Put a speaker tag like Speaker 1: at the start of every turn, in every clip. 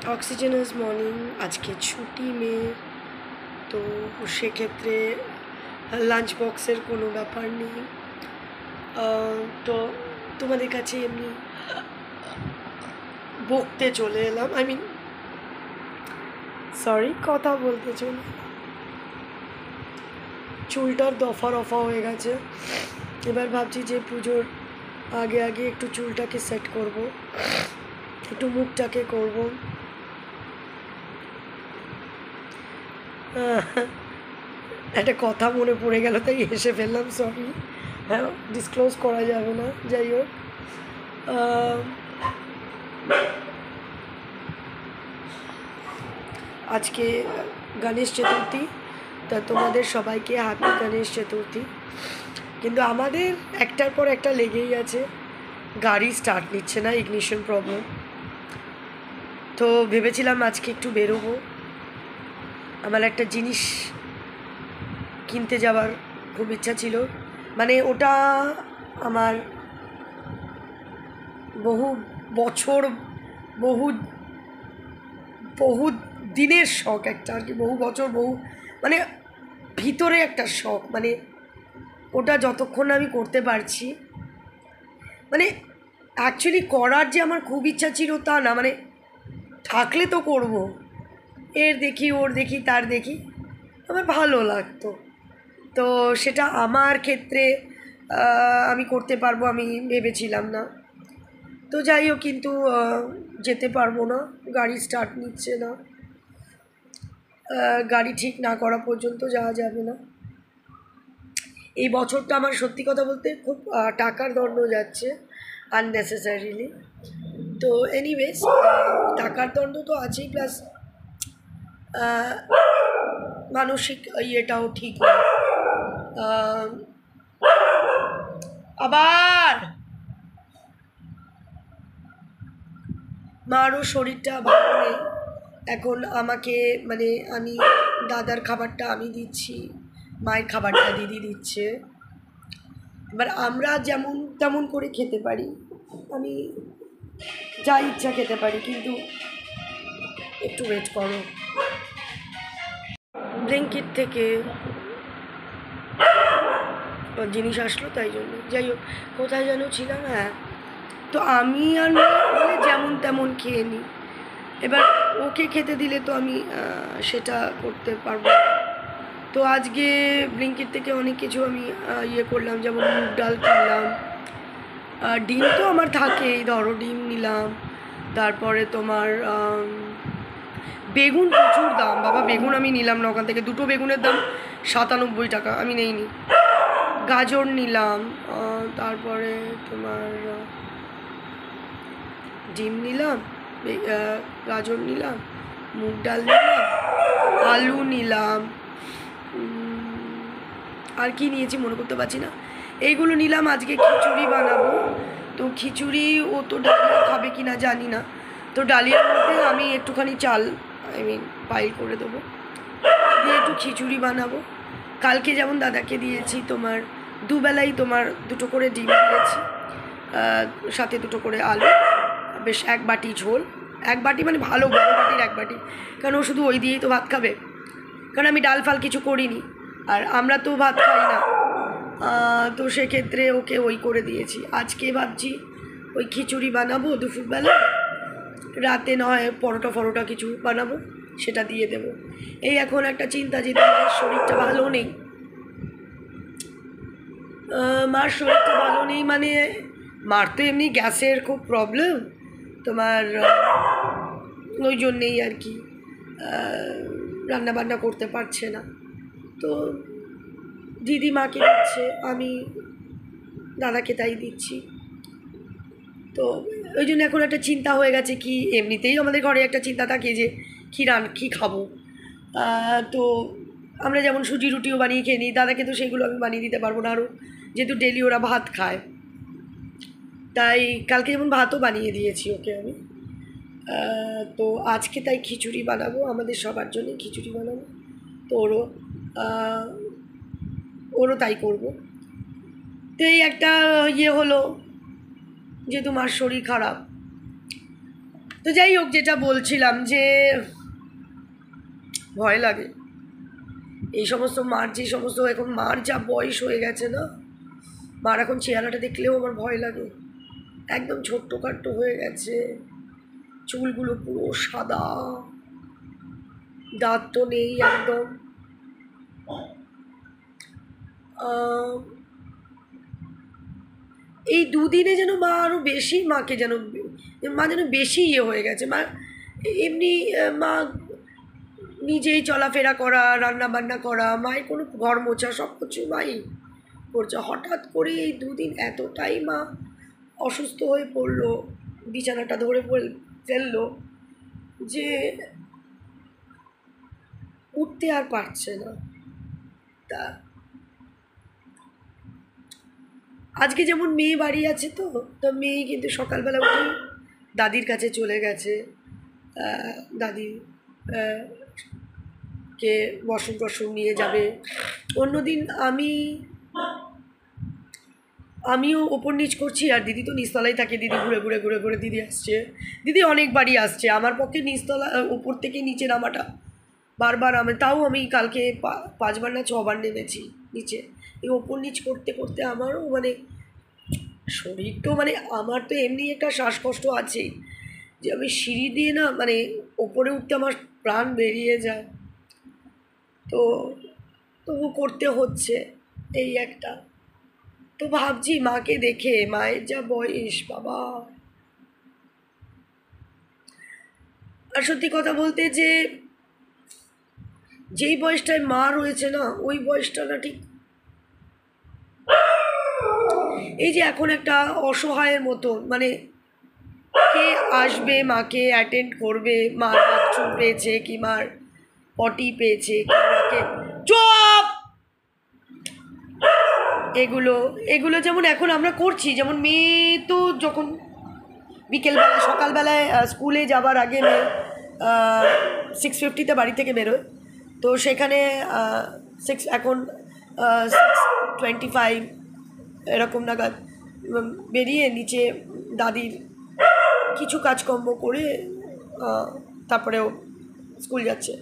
Speaker 1: অক্সিজেনাস morning. আজকে ছুটি মেয়ের, তো সেক্ষেত্রে লাঞ্চ বক্সের কোনো ব্যাপার নেই। তো তোমাদের কাছে এমনি বকতে চলে এলাম, কথা বলতে চলে। চুলটার দফা রফা হয়ে গেছে, এবার ভাবছি যে পুজোর আগে আগে একটু চুলটাকে সেট করব, একটু মুখটাকে করব। একটা কথা মনে পড়ে গেল, তাই হেসে ফেললাম, সরি। হ্যাঁ, ডিসক্লোজ করা যাবে না, যাই হোক। আজকে গণেশ চতুর্থী, তা তোমাদের সবাইকে হ্যাপি গণেশ চতুর্থী। কিন্তু আমাদের একটার পর একটা লেগেই আছে, গাড়ি স্টার্ট নিচ্ছে না, ইগনিশন প্রবলেম। তো ভেবেছিলাম আজকে একটু বেরোবো, আমার একটা জিনিস কিনতে যাওয়ার খুব ইচ্ছা ছিল। মানে ওটা আমার বহু বছর, বহু বহু দিনের শখ একটা আর কি, বহু বছর, মানে ভিতরে একটা শখ। মানে ওটা যতক্ষণ আমি করতে পারছি, মানে অ্যাকচুয়ালি করার যে আমার খুব ইচ্ছা ছিল তা না, মানে থাকলে তো করব, এর দেখি ওর দেখি তার দেখি, আমার ভালো লাগতো। তো সেটা আমার ক্ষেত্রে আমি করতে পারবো আমি ভেবেছিলাম না। তো যাই হোক, কিন্তু যেতে পারবো না, গাড়ি স্টার্ট নিচ্ছে না। গাড়ি ঠিক না করা পর্যন্ত যাওয়া যাবে না। এই বছরটা আমার সত্যি কথা বলতে খুব টাকার দণ্ড যাচ্ছে আননেসেসারিলি। তো এনিওয়েজ, টাকার দণ্ড তো আছেই, প্লাস মানসিক ইয়েটাও ঠিক না। আবার মারও শরীরটা ভালো নেই এখন। আমাকে মানে আমি দাদার খাবারটা আমি দিচ্ছি, মায়ের খাবারটা দিদি দিচ্ছে। এবার আমরা যেমন তেমন করে খেতে পারি, আমি যা ইচ্ছা খেতে পারি, কিন্তু একটু ওয়েট করো। ব্লিঙ্কিট থেকে জিনিস আসলো, তাই জন্য। যাই হোক, কোথায় যেন ছিলাম। হ্যাঁ, তো আমি আর মানে যেমন তেমন খেয়ে নিই। এবার ওকে খেতে দিলে তো আমি সেটা করতে পারবো। তো আজকে ব্লিঙ্কিট থেকে অনেক কিছু আমি ইয়ে করলাম, যেমন মুগ ডাল কিনলাম, ডিম তো আমার থাকেই, ধরো ডিম নিলাম। তারপরে তোমার বেগুন প্রচুর দাম বাবা, বেগুন আমি নিলাম না ওখান থেকে, দুটো বেগুনের দাম 97 টাকা, আমি নেইনি। গাজর নিলাম, তারপরে তোমার ডিম নিলাম, গাজর নিলাম, মুগ ডাল নিলাম, আলু নিলাম, আর কি নিয়েছি মনে করতে পারছি না। এইগুলো নিলাম। আজকে খিচুড়ি বানাবো, তো খিচুড়ি ও তো ডালিয়া খাবে কি না জানি না, তো ডালিয়ার মধ্যে আমি একটুখানি চাল পাইল করে দেবো, দিয়ে একটু খিচুড়ি বানাবো। কালকে যেমন দাদাকে দিয়েছি তোমার দুবেলাই তোমার দুটো করে ডিম দিয়েছি, সাথে দুটো করে আলু, বেশ এক বাটি ঝোল, এক বাটি মানে ভালো বড় বাটির এক বাটি, কারণ ও শুধু ওই দিয়েই তো ভাত খাবে, কারণ আমি ডাল ফাল কিছু করিনি, আর আমরা তো ভাত খাই না। তো সেক্ষেত্রে ওকে ওই করে দিয়েছি। আজকে ভাবছি ওই খিচুড়ি বানাবো দুপুরবেলা, রাতে নয় পরোটা কিছু বানাবো, সেটা দিয়ে দেবো। এই এখন একটা চিন্তা, যে মায়ের শরীরটা ভালো নেই, মার শরীরটা ভালো নেই, মানে মার তো এমনি গ্যাসের খুব প্রবলেম তোমার, ওই জন্যেই আর কি রান্না বান্না করতে পারছে না। তো দিদি মাকে দিচ্ছে, আমি দাদাকে তাই দিচ্ছি। তো ওই জন্য এখন একটা চিন্তা হয়ে গেছে, কি এমনিতেই আমাদের ঘরে একটা চিন্তা থাকে যে কী খাবো। তো আমরা যেমন সুজি রুটিও বানিয়ে খেয়ে নিই, দাদাকে তো সেইগুলো আমি বানিয়ে দিতে পারবো না আরও, যেহেতু ডেলি ওরা ভাত খায়। তাই কালকে যেমন ভাতও বানিয়ে দিয়েছি ওকে আমি। তো আজকে তাই খিচুড়ি বানাবো, আমাদের সবার জন্য খিচুড়ি বানাবো। তো ওরও তাই করবো। তো এই একটা ইয়ে হলো, যেহেতু মার শরীর খারাপ, তো যাই হোক, যেটা বলছিলাম যে ভয় লাগে এই সমস্ত মার, যে সমস্ত এখন মার যা বয়স হয়ে গেছে না, মার এখন চেহারাটা দেখলেও আমার ভয় লাগে। একদম ছোট্টখাট্টো হয়ে গেছে, চুলগুলো পুরো সাদা, দাঁত তো নেই একদম। এই দুদিনে যেন মা আরও বেশি, মাকে যেন মা যেন বেশি হয়ে গেছে। মা এমনি মা নিজেই চলাফেরা করা, রান্না বান্না করা, মায়ের কোনো ঘর মোছা সব কিছু মাই করছে। হঠাৎ করে এই দুদিন এতটাই মা অসুস্থ হয়ে পড়লো, বিছানাটা ধরে ফেললো যে উঠতে আর পারছে না। তা আজকে যেমন মেয়ে বাড়ি আছে, তো মেয়ে কিন্তু সকালবেলা উঠে দাদির কাছে চলে গেছে, দাদি কে ওয়াশরুম টশরুম নিয়ে যাবে। অন্যদিন আমিও ওপর নিচ করছি, আর দিদি তো নিচতলায় থাকে, দিদি ঘুরে ঘুরে ঘুরে ঘুরে দিদি আসছে, দিদি অনেকবারই আসছে। আমার পক্ষে নিচতলা উপর থেকে নিচে নামাটা বারবার, তাও আমি কালকে 5বার না 6বার নেমেছি নিচে। এই ওপর নিচ করতে করতে আমারও মানে শরীর তো মানে আমার তো এমনি একটা শ্বাসকষ্ট আছেই, যে আমি সিঁড়ি দিয়ে না মানে ওপরে উঠতে আমার প্রাণ বেরিয়ে যায়। তো তবু করতে হচ্ছে এই একটা। তো ভাবছি মাকে দেখে, মায়ের যা বয়স বাবা। আর সত্যি কথা বলতে যে যেই বয়সটায় মা রয়েছে না, ওই বয়সটা না ঠিক, এই যে এখন একটা অসহায়ের মতন, মানে কে আসবে মাকে অ্যাটেন্ড করবে, মার বাথরুম পেয়েছে কি মার পটি পেয়েছে কি মাকে চপ, এগুলো যেমন এখন আমরা করছি। যেমন মেয়ে তো যখন বিকেলবেলা সকালবেলায় স্কুলে যাবার আগে মেয়ে 6:50 বাড়ি থেকে বেরোয়, তো সেখানে এখন 6:25 এরকম নাগাদ বেরিয়ে নিচে দাদির কিছু কাজকর্ম করে তারপরেও স্কুল যাচ্ছে।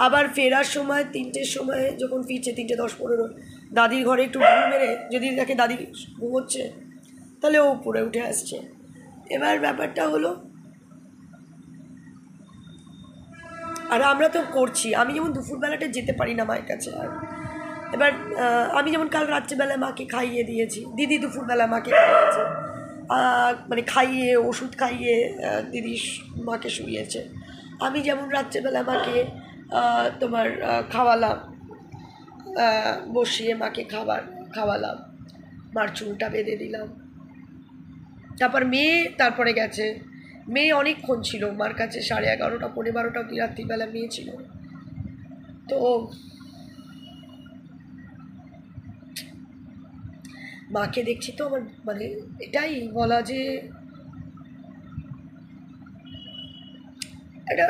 Speaker 1: আবার ফেরার সময় 3টের সময় যখন ফিরছে, 3:10-15 দাদির ঘরে একটু ঘুম মেরে যদি দেখে দাদি ঘুমোচ্ছে, তাহলে ও উপরে উঠে আসছে। এবার ব্যাপারটা হলো, আর আমরা তো করছি, আমি যেমন দুপুরবেলাটা যেতে পারি না মায়ের কাছে। আর এবার আমি যেমন কাল রাত্রিবেলায় মাকে খাইয়ে দিয়েছি, দিদি দুপুরবেলা মাকে খাইয়েছে, মানে খাইয়ে ওষুধ খাইয়ে দিদি মাকে শুইয়েছে। আমি যেমন রাত্রিবেলা মাকে তোমার খাওয়ালাম, বসিয়ে মাকে খাওয়ালাম, মার চুলটা বেঁধে দিলাম। তারপর মেয়ে তারপরে গেছে, মেয়ে অনেকক্ষণ ছিল মার কাছে, 11:30 পৌনে 12টা অব্দি রাত্রিবেলা মেয়ে ছিল। তো মাকে দেখছি তো আমার মানে এটাই বলা যে এটা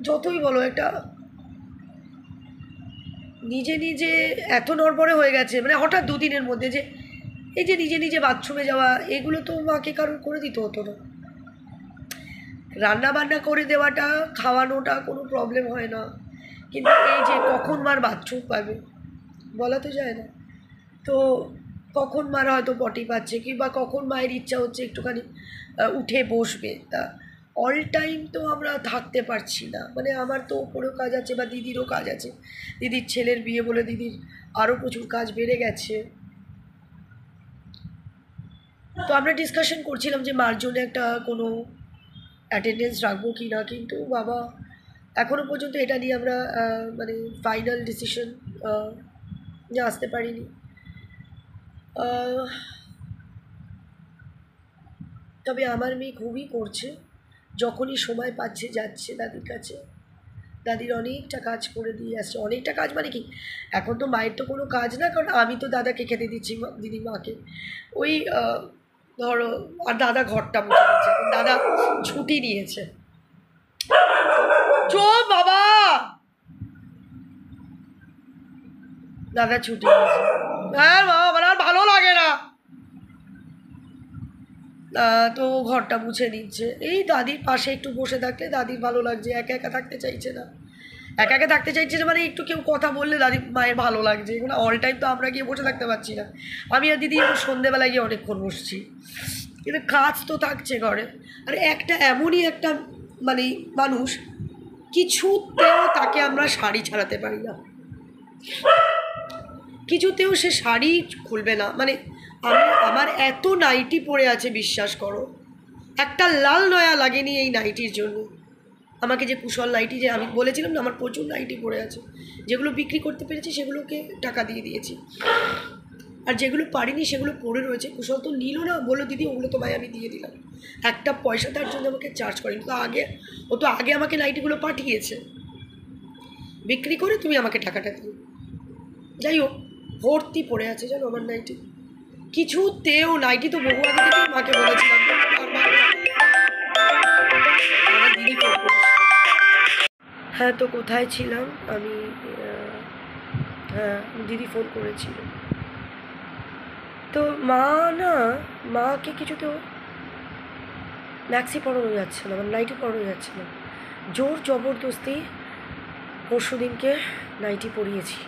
Speaker 1: যতই বলো একটা নিজে নিজে এত নড়বড়ে হয়ে গেছে, মানে হঠাৎ দুদিনের মধ্যে যে এই যে নিজে নিজে বাথরুমে যাওয়া, এগুলো তো মাকে কারণ করে দিতে হতো না। রান্না বান্না করে দেওয়াটা, খাওয়ানোটা কোনো প্রবলেম হয় না, কিন্তু এই যে কখন মার বাথরুম পাবে বলা তো যায় না। তো কখন মার হয়তো পটি পাচ্ছে, কিংবা কখন মায়ের ইচ্ছা হচ্ছে একটুখানি উঠে বসবে, তা অল টাইম তো আমরা থাকতে পারছি না। মানে আমার তো ওপরেও কাজ আছে, বা দিদিরও কাজ আছে, দিদির ছেলের বিয়ে বলে দিদির আরও প্রচুর কাজ বেড়ে গেছে। তো আমরা ডিসকাশন করছিলাম যে মার জন্য একটা কোনো অ্যাটেন্ডেন্স রাখবো কি না, কিন্তু বাবা এখনও পর্যন্ত এটা নিয়ে আমরা মানে ফাইনাল ডিসিশন নিয়ে আসতে পারিনি। তবে আমার মেয়ে খুবই করছে, যখনই সময় পাচ্ছে যাচ্ছে দাদির কাছে, দাদির অনেকটা কাজ করে দিয়ে আসছে। অনেকটা কাজ মানে কি, এখন তো মায়ের তো কোনো কাজ না, কারণ আমি তো দাদাকে খেতে দিচ্ছি, দিদি মাকে ওই ধরো, আর দাদা ঘরটা মুছে দিচ্ছে, দাদা ছুটি নিয়েছে। চুপ বাবা, দাদা ছুটি নিয়েছে। হ্যাঁ বাবা, আমার আর ভালো লাগে না। তো ঘরটা মুছে দিচ্ছে। এই দাদির পাশে একটু বসে থাকলে দাদির ভালো লাগছে, একা একা থাকতে চাইছে না। একা একা থাকতে চাইছে না মানে একটু কেউ কথা বললে দাদি মায়ের ভালো লাগছে। এগুলো অল টাইম তো আমরা গিয়ে বসে থাকতে পারছি না। আমি আর দিদি একটু সন্ধেবেলায় গিয়ে অনেকক্ষণ বসছি, কিন্তু কাজ তো থাকছে ঘরে। আর একটা এমনই একটা মানে মানুষ, কিছুতেও তাকে আমরা শাড়ি ছাড়াতে পারি না, কিছুতেও সে শাড়ি খুলবে না। মানে আমার এত নাইটি পরে আছে বিশ্বাস করো, একটা লাল নয়া লাগেনি এই নাইটির জন্য। আমাকে যে কুশল নাইটি, যে আমি বলেছিলাম না আমার প্রচুর নাইটি পড়ে আছে, যেগুলো বিক্রি করতে পেরেছি সেগুলোকে টাকা দিয়ে দিয়েছি, আর যেগুলো পারিনি সেগুলো পড়ে রয়েছে। কুশল তো নিল না, বললো দিদি ওগুলো তোমায় আমি দিয়ে দিলাম, একটা পয়সা তার জন্য আমাকে চার্জ করেনি। তো আগে আমাকে নাইটিগুলো পাঠিয়েছে, বিক্রি করে তুমি আমাকে টাকাটা দিও। যাই হোক, ভর্তি পড়ে আছে জানো আমার নাইটি, কিছুতেও নাইটি তো বহু আগে থেকেই মাকে বলেছিলাম। আমার দিদি হ্যাঁ, তো কোথায় ছিলাম আমি? হ্যাঁ, দিদি ফোন করেছিল। তো মাকে কিছুতেও ম্যাক্সি পরানো যাচ্ছে না, মানে নাইটি পরানো যাচ্ছে না। জোর জবরদস্তি পরশু দিনকে নাইটি পরিয়েছি,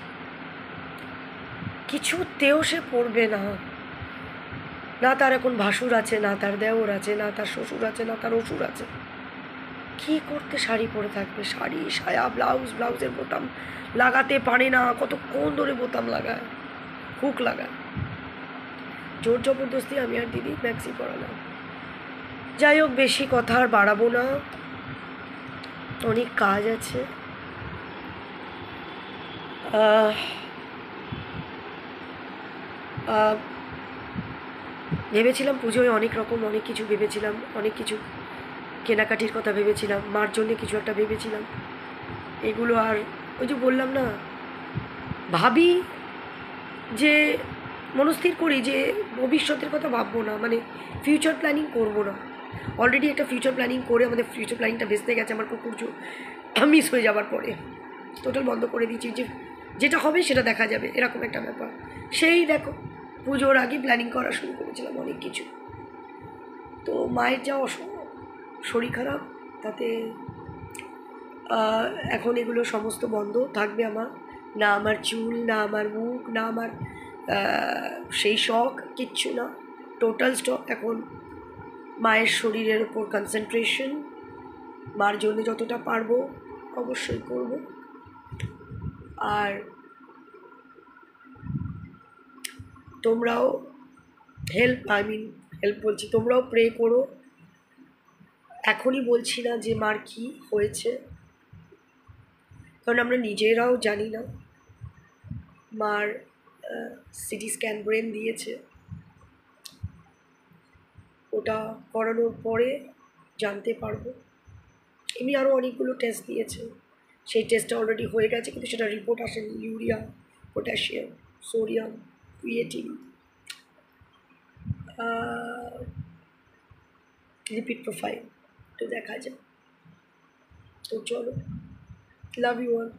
Speaker 1: কিছুতেও সে পরবে না। না তার এখন ভাসুর আছে, না তার দেওর আছে, না তার শ্বশুর আছে, না তার অসুর আছে। কী করতে শাড়ি পরে থাকবে? শাড়ি, সায়া, ব্লাউজের বোতাম লাগাতে পারে না, কতক্ষণ ধরে বোতাম লাগায়, হুক লাগায়। জোর জবরদস্তি আমি আর দিদি ম্যাক্সি পরালাম। যাই হোক, বেশি কথা আর বাড়াবো না, অনেক কাজ আছে। ভেবেছিলাম পুজোয় অনেক কিছু ভেবেছিলাম, অনেক কিছু কেনাকাটির কথা ভেবেছিলাম, মার জন্যে কিছু একটা ভেবেছিলাম। এগুলো আর ওই যে বললাম না, ভাবি যে মনস্থির করি যে ভবিষ্যতের কথা ভাববো না, মানে ফিউচার প্ল্যানিং করবো না। অলরেডি একটা ফিউচার প্ল্যানিং করে আমাদের ফিউচার প্ল্যানিংটা ভেস্তে গেছে আমার কুকুর মিস হয়ে যাওয়ার পরে। টোটাল বন্ধ করে দিয়েছি, যে যেটা হবে সেটা দেখা যাবে, এরকম একটা ব্যাপার। সেই দেখো, পুজোর আগে প্ল্যানিং করা শুরু করেছিলাম অনেক কিছু। তো মায়ের যা শরীর খারাপ, তাতে এখন এগুলো সমস্ত বন্ধ থাকবে আমার। না আমার চুল, না আমার মুখ, না আমার সেই শখ, কিচ্ছু না। টোটাল স্টপ এখন মায়ের শরীরের ওপর কনসেন্ট্রেশন। মার জন্য যতটা পারবো অবশ্যই করব। আর তোমরাও হেল্প বলছি, তোমরাও প্রে করো। এখনই বলছি না যে মার কী হয়েছে, কারণ আমরা নিজেরাও জানি না। মার সিটি স্ক্যান ব্রেন দিয়েছে, ওটা করানোর পরে জানতে পারবো। এমনি আরও অনেকগুলো টেস্ট দিয়েছে, সেই টেস্টটা অলরেডি হয়ে গেছে, কিন্তু সেটা রিপোর্ট আসেনি। Urea, potassium, sodium, creatine, lipid profile, তো দেখা যায়। তো চলো, লাভ ইউ অল।